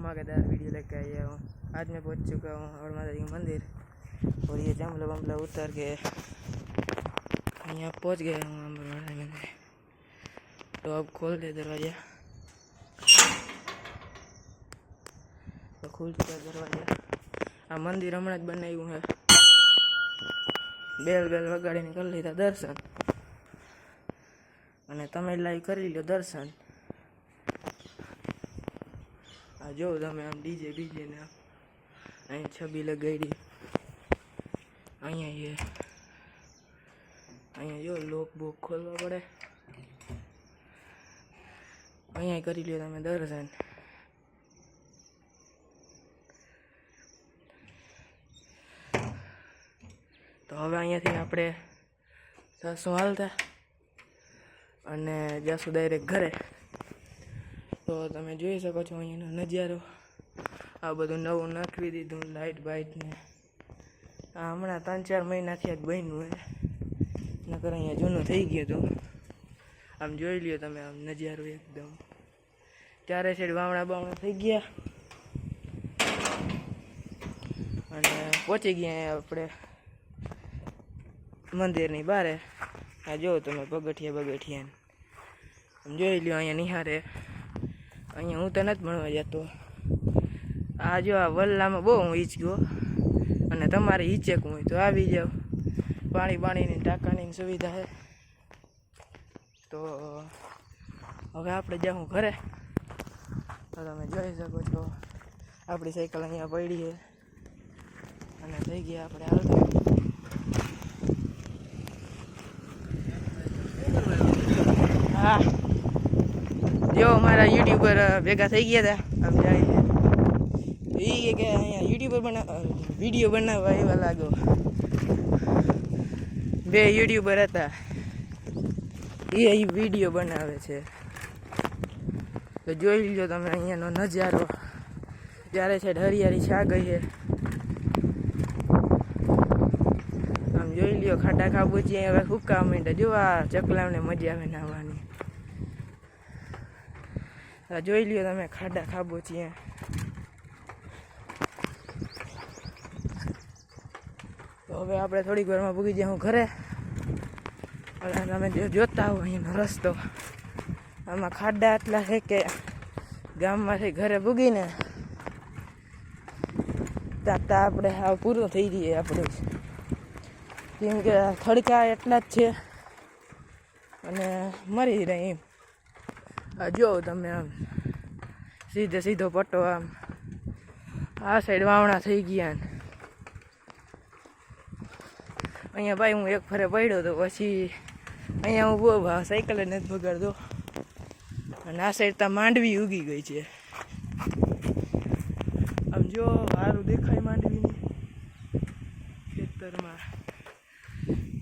धमाकेदार वीडियो लेके आया हूँ। आज मैं पहुँच चुका हूँ और माता जी का मंदिर और ये जमला वमला उतर के यहाँ पहुँच गया हूँ मंदिर। तो अब खोल दे दरवाजा, तो खुल चुका दरवाजा। आ मंदिर हमણાં જ બનાવ્યું है। बेल बेल वगाड़ीने कर लीधा दर्शन અને તમે લાઈવ કરી લો દર્શન। આ જો તમે આમ ડીજે બીજે ને અહીં છબી લગાડી, અહીંયા જો લોક બોક ખોલવા પડે, અહીંયા કરી લ્યો તમે દર્શન। તો હવે અહીંયાથી આપણે જશું હાલતા અને જશું ડાયરેક્ટ ઘરે। તો તમે જોઈ શકો છો અહીંયાનો નજારો। આ બધું નવું નાખવી દીધું, લાઇટ બાઇટ ને આ હમણાં 3-4 મહિનાથી જ બન્યું હે, નકર અહીંયા જૂનું થઈ ગયું હતું। આમ જોઈ લ્યો તમે આમ નજારો એકદમ, ચારે સાઈડ વાવણા બાવણા થઈ ગયા અને પહોંચી ગયા આપણે મંદિરની બારે। આ જો તમે પગથિયા બગથિયા આમ જોઈ લ્યો અહીંયા નિહારે। અહીંયા હું તો નથી ભણવા જતો। આ જો આ વલ્લામાં બહુ હું ઈચ્છ્યો અને તમારે ઈચેકવું હોય તો આવી જાઓ, પાણીની ટાંકાની સુવિધા છે। તો હવે આપણે જાઉં ઘરે। તો તમે જોઈ શકો છો આપણી સાયકલ અહીંયા પડી છે અને થઈ ગયા આપણે હાલતા। હા જો મારા યુટ્યુબર ભેગા થઈ ગયા હતા, આમ જાય એ કે અહીંયા યુટ્યુબર વિડીયો બનાવવા એવા લાગો। બે યુટ્યુબર હતા, એ વિડીયો બનાવે છે। તો જોઈ લીધો તમે અહીંયાનો નજારો, ચારે સાઈડ હરિયાળી છા ગઈ છે। આમ જોઈ લ્યો ખાટા ખાબોચી હવે હુક્કા માંડ્યા। જો આ ચકલાને મજા આવે નાહવાની। જોઈ લ્યો તમે ખાડા ખાબોચી। તો હવે આપણે થોડીક વારમાં પૂગી જાઉં ઘરે। અને તમે જોતા હો અહીંનો રસ્તો, આમાં ખાડા એટલા છે કે ગામમાંથી ઘરે પૂગીને તાતા આપણે હાવ પૂરું થઈ જઈએ આપણું, કેમ કે ખડકા એટલા જ છે અને મરી રહી એમ। આ જો તમે આમ સીધો પટ્ટો, આમ આ સાઈડ વાવણા થઈ ગયા ને અહીંયા ભાઈ હું એક ફરે પડ્યો તો પછી અહીંયા હું બહુ સાયકલ જ નથી બગાડતો અને આ સાઈડ તો માંડવી ઉગી ગઈ છે। આમ જો સારું દેખાય માંડવીની ખેતરમાં।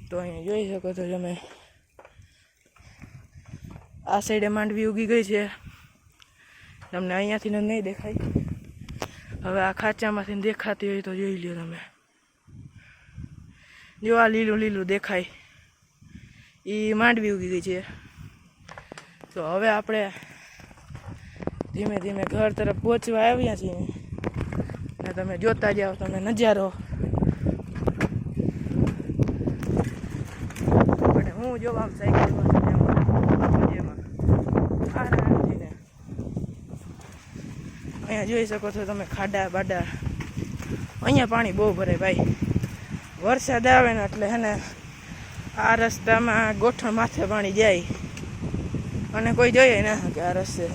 તો અહીંયા જોઈ શકો છો તમે આ સાઈડે માંડવી ઉગી ગઈ છે, તમને અહીંયાથી નહીં દેખાય। હવે આ ખાંચામાંથી દેખાતી હોય તો જોઈ લ્યો તમે, જો આ લીલું લીલું દેખાય એ માંડવી ઉગી ગઈ છે। તો હવે આપણે ધીમે ધીમે ઘર તરફ પહોંચવા આવ્યા છીએ ને તમે જોતા જાઓ તમે નજારો। અને હું જો આમ સાયકલમાં અહીંયા જોઈ શકો છો તમે ખાડા બાડા, અહીંયા પાણી બહુ ભરે ભાઈ। વરસાદ આવે ને એટલે હે ને આ રસ્તામાં ગોઠણ માથે પાણી જાય અને કોઈ જોઈએ ના કે આ રસ્તે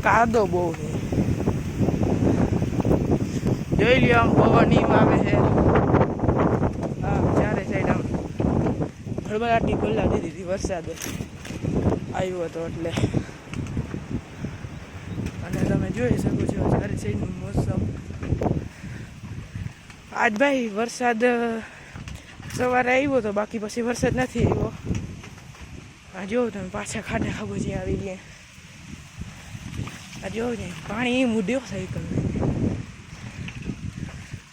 કાદો બહુ છે। જોઈ લ્યો આમ પવન એમ આવે છે, આમ ચારે સાઈડ આમ હળબળાટી બોલાવી દીધી વરસાદ આવ્યો હતો એટલે। અને તમે જોઈ શકો છો ચારે સાઈડનું મોસમ। આજ ભાઈ વરસાદ સવારે આવ્યો તો, બાકી પછી વરસાદ નથી આવ્યો। આ જોઉં તમે પાછા ખાડા ખાબોચી આવી ગયા। આ જોઉં ને પાણી એમ ઉડ્યો સાયકલ,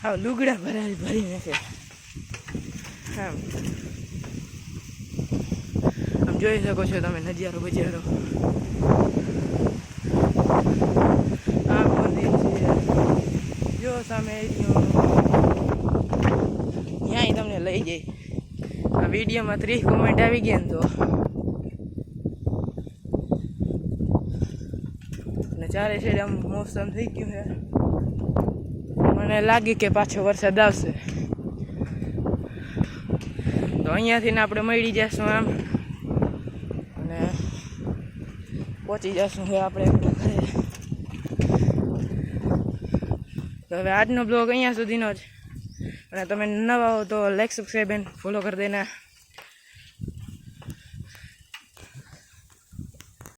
હા લુગડા ભરી નાખે। આમ જોઈ શકો છો તમે નજારો બજારો। આ મંદિર સામે એરિયો ત્યાંય તમને લઈ જાય. આ વિડીયોમાં 30 કોમેન્ટ આવી ગયા ને તો અને ચારે સાઈડ આમ મોસમ થઈ ગયું છે. મને લાગે કે પાછો વરસાદ આવશે. તો અહીંયાથી ને આપણે મળી જઈશું આમ અને પહોંચી જઈશું હવે આપણે ઘરે. તો હવે આજનો બ્લોગ અહીંયા સુધીનો જ. અને તમે નવા હો તો લાઈક સબસ્ક્રાઈબ એન્ડ ફોલો કરી દેના.